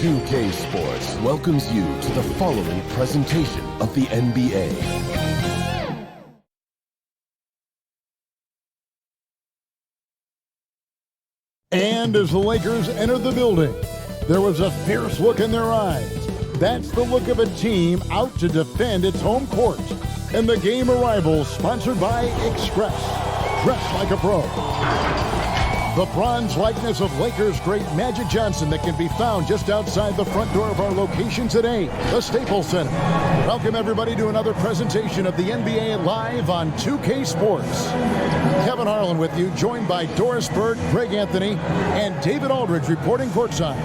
2K Sports welcomes you to the following presentation of the NBA. And as the Lakers entered the building, there was a fierce look in their eyes. That's the look of a team out to defend its home court. And the game arrival sponsored by Express. Dress like a pro. The bronze likeness of Lakers great Magic Johnson that can be found just outside the front door of our location today, the Staples Center. Welcome everybody to another presentation of the NBA live on 2K Sports. Kevin Harlan with you, joined by Doris Bird, Greg Anthony, and David Aldridge reporting courtside.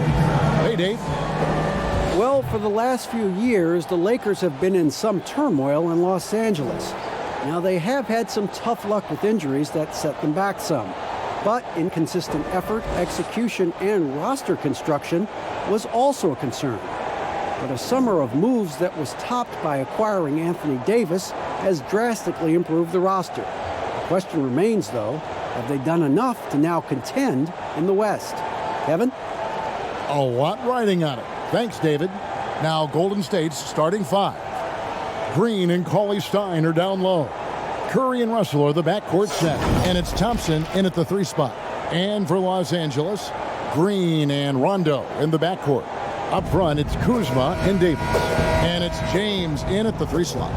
Hey, Dave. Well, for the last few years, the Lakers have been in some turmoil in Los Angeles. Now, they have had some tough luck with injuries that set them back some. But inconsistent effort, execution, and roster construction was also a concern. But a summer of moves that was topped by acquiring Anthony Davis has drastically improved the roster. The question remains, though, have they done enough to now contend in the West? Kevin? A lot riding on it. Thanks, David. Now, Golden State's starting five. Green and Cauley-Stein are down low. Curry and Russell are the backcourt set, and it's Thompson in at the 3 spot. And for Los Angeles, Green and Rondo in the backcourt. Up front, it's Kuzma and Davis. And it's James in at the 3 slot.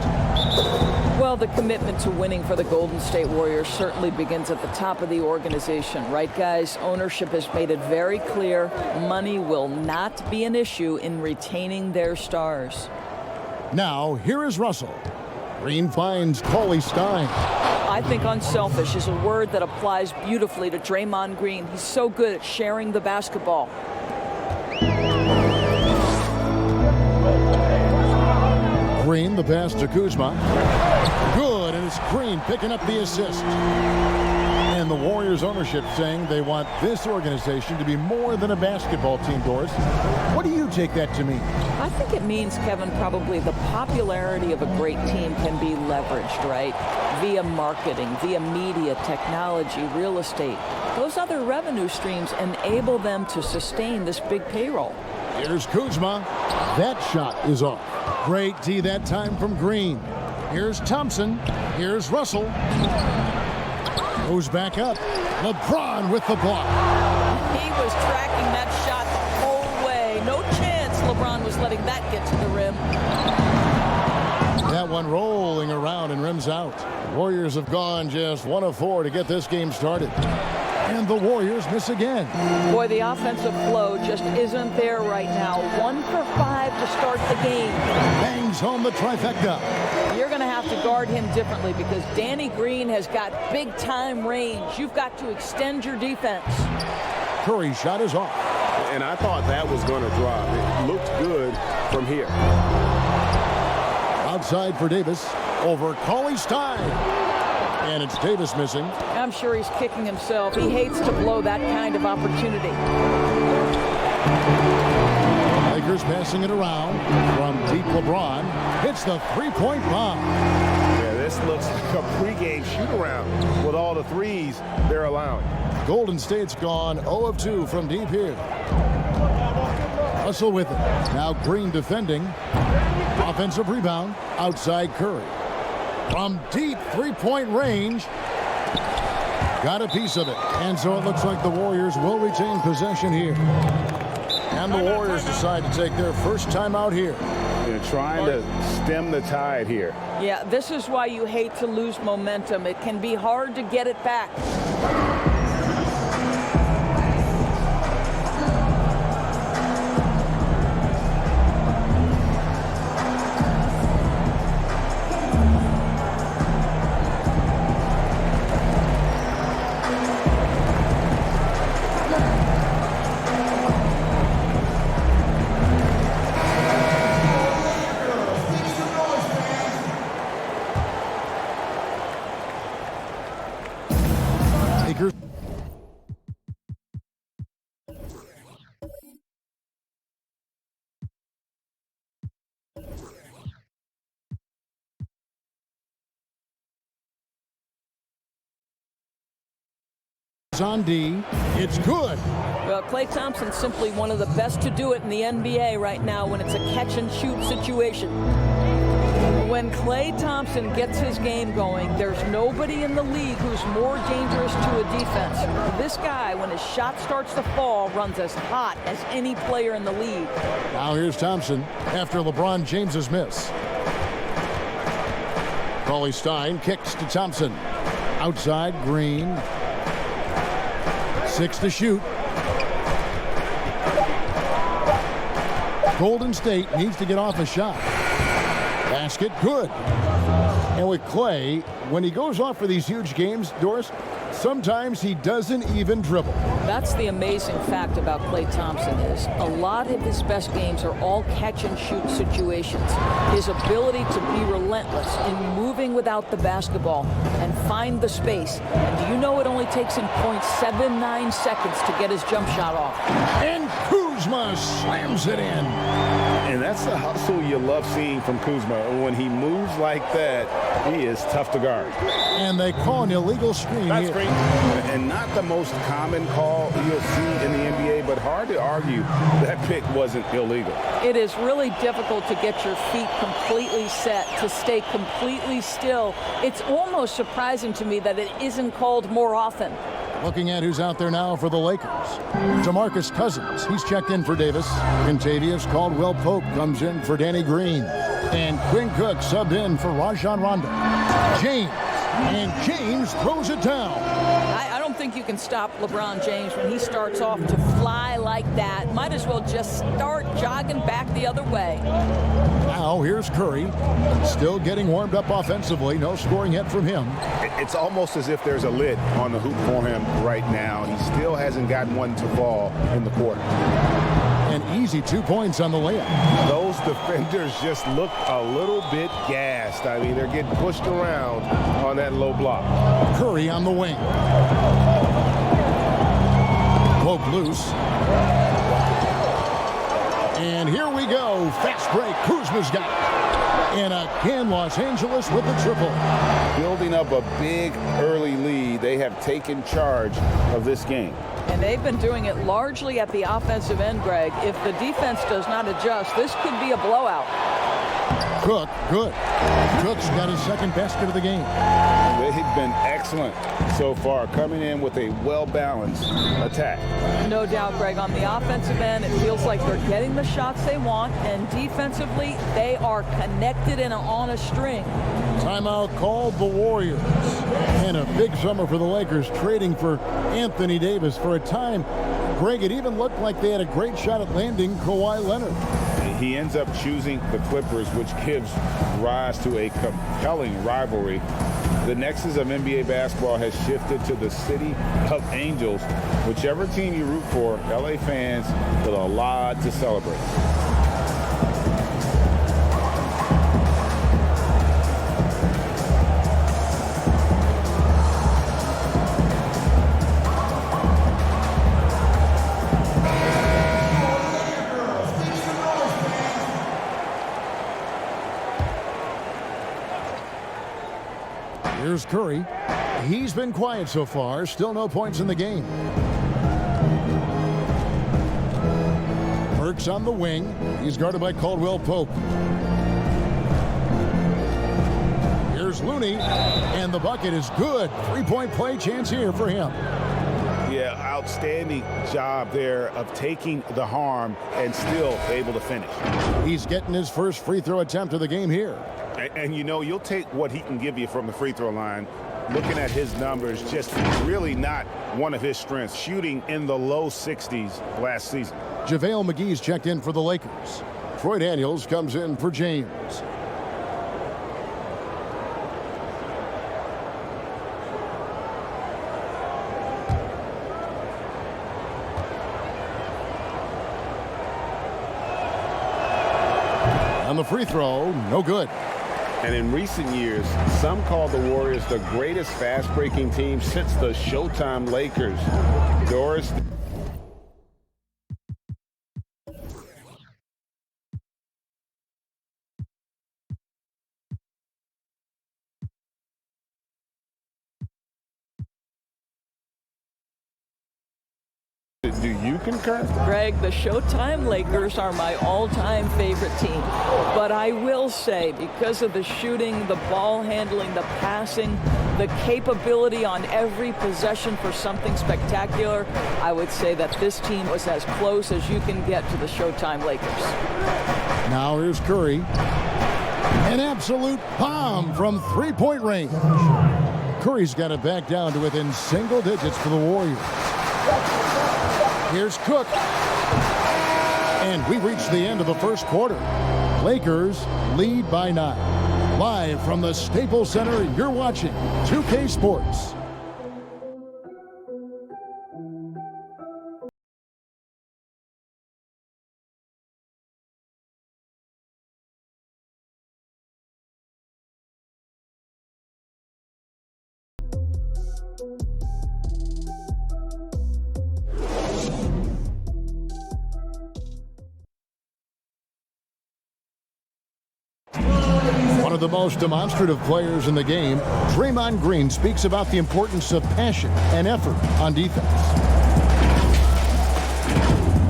Well, the commitment to winning for the Golden State Warriors certainly begins at the top of the organization, right, guys? Ownership has made it very clear money will not be an issue in retaining their stars. Now, here is Russell. Green finds Cauley-Stein. I think unselfish is a word that applies beautifully to Draymond Green. He's so good at sharing the basketball. Green, the pass to Kuzma. Good, and it's Green picking up the assist. And the Warriors ownership saying they want this organization to be more than a basketball team, Doris. What do you take that to mean? I think it means, Kevin, probably the popularity of a great team can be leveraged, right? Via marketing, via media, technology, real estate. Those other revenue streams enable them to sustain this big payroll. Here's Kuzma. That shot is off. Great D that time from Green. Here's Thompson. Here's Russell. Goes back up. LeBron with the block. He was tracking that shot the whole way. No chance LeBron was letting that get to the rim. That one rolling around and rims out. Warriors have gone just 1 of 4 to get this game started. And the Warriors miss again. Boy, the offensive flow just isn't there right now. 1 for 5 to start the game. Bangs home the trifecta. You're going to have to guard him differently because Danny Green has got big-time range. You've got to extend your defense. Curry's shot is off. And I thought that was going to drop. It looked good from here. Outside for Davis. Over Cauley-Stein. And it's Davis missing. I'm sure he's kicking himself. He hates to blow that kind of opportunity. Lakers passing it around from deep. LeBron hits the three-point bomb. Yeah, this looks like a pregame shoot-around with all the threes they're allowing. Golden State's gone 0 of 2 from deep here. Russell with it. Now Green defending. Offensive rebound. Outside Curry. From deep three-point range. got a piece of it. And so it looks like the Warriors will retain possession here. And the Warriors decide to take their first timeout here. They're trying to stem the tide here. Yeah, this is why you hate to lose momentum. It can be hard to get it back. On D, it's good. Well, Klay Thompson's simply one of the best to do it in the NBA right now when it's a catch-and-shoot situation. When Klay Thompson gets his game going, there's nobody in the league who's more dangerous to a defense. This guy, when his shot starts to fall, runs as hot as any player in the league. Now here's Thompson after LeBron James's miss. Cauley Stein kicks to Thompson. Outside, Green. 6 to shoot. Golden State needs to get off a shot. Basket, good. And with Klay, when he goes off for these huge games, Doris, sometimes he doesn't even dribble. That's the amazing fact about Klay Thompson is a lot of his best games are all catch-and-shoot situations. His ability to be relentless in moving without the basketball and find the space. And do you know it only takes him 0.79 seconds to get his jump shot off? And Kuzma slams it in. And that's the hustle you love seeing from Kuzma. When he moves like that, he is tough to guard. And they call an illegal screen That's here. great. And not the most common call you'll see in the NBA, but hard to argue that pick wasn't illegal. It is really difficult to get your feet completely set, to stay completely still. It's almost surprising to me that it isn't called more often. Looking at who's out there now for the Lakers. DeMarcus Cousins, he's checked in for Davis. Contavious Caldwell-Pope comes in for Danny Green. And Quinn Cook subbed in for Rajon Rondo. James, and James throws it down. I don't think you can stop LeBron James when he starts off to fly like that. Might as well just start jogging back the other way. Now here's Curry, still getting warmed up offensively. No scoring yet from him. It's almost as if there's a lid on the hoop for him right now. He still hasn't gotten one to fall in the quarter. An easy 2 points on the layup. Those defenders just look a little bit gassed. I mean, they're getting pushed around on that low block. Curry on the wing. Poke loose. And here we go. Fast break. Kuzma's got it. And again, Los Angeles with the triple. Building up a big early lead. They have taken charge of this game. And they've been doing it largely at the offensive end, Greg. If the defense does not adjust, this could be a blowout. Cook, good. Cook's got his second basket of the game. They've been excellent so far, coming in with a well-balanced attack. No doubt, Greg. On the offensive end, it feels like they're getting the shots they want, and defensively, they are connected and on a string. Timeout called the Warriors. And a big summer for the Lakers, trading for Anthony Davis. For a time, Greg, it even looked like they had a great shot at landing Kawhi Leonard. He ends up choosing the Clippers, which gives rise to a compelling rivalry. The nexus of NBA basketball has shifted to the city of Angels. Whichever team you root for, LA fans with a lot to celebrate. Here's Curry. He's been quiet so far. Still no points in the game. Burks on the wing. He's guarded by Caldwell-Pope. Here's Here's Looney, and the bucket is good. Three-point play chance here for him. Yeah, outstanding job there of taking the harm and still able to finish. He's getting his first free throw attempt of the game here. And you know, you'll take what he can give you from the free throw line. Looking at his numbers, just really not one of his strengths. Shooting in the low 60s last season. JaVale McGee's checked in for the Lakers. Troy Daniels comes in for James. On the free throw, no good. And in recent years, some call the Warriors the greatest fast-breaking team since the Showtime Lakers. Doris. Do you concur? Greg, the Showtime Lakers are my all-time favorite team. But I will say, because of the shooting, the ball handling, the passing, the capability on every possession for something spectacular, I would say that this team was as close as you can get to the Showtime Lakers. Now here's Curry. An absolute bomb from three-point range. Curry's got it back down to within single digits for the Warriors. Here's Cook. And we reach the end of the first quarter. Lakers lead by 9. Live from the Staples Center, you're watching 2K Sports. One of the most demonstrative players in the game, Draymond Green speaks about the importance of passion and effort on defense.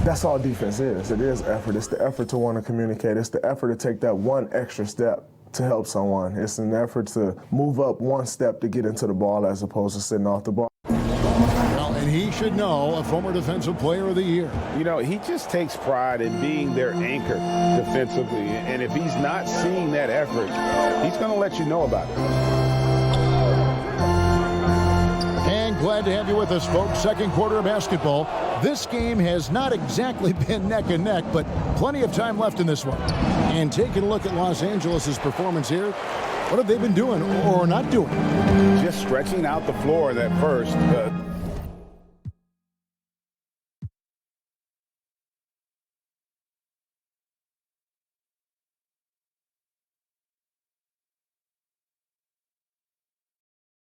That's all defense is. It is effort. It's the effort to want to communicate. It's the effort to take that one extra step to help someone. It's an effort to move up one step to get into the ball as opposed to sitting off the ball. Well, and he should know, a former Defensive Player of the Year. You know, he just takes pride in being their anchor defensively. And if he's not seeing that effort, he's going to let you know about it. And glad to have you with us, folks. Second quarter of basketball. This game has not exactly been neck and neck, but plenty of time left in this one. And taking a look at Los Angeles' performance here, what have they been doing or not doing? Just stretching out the floor that first.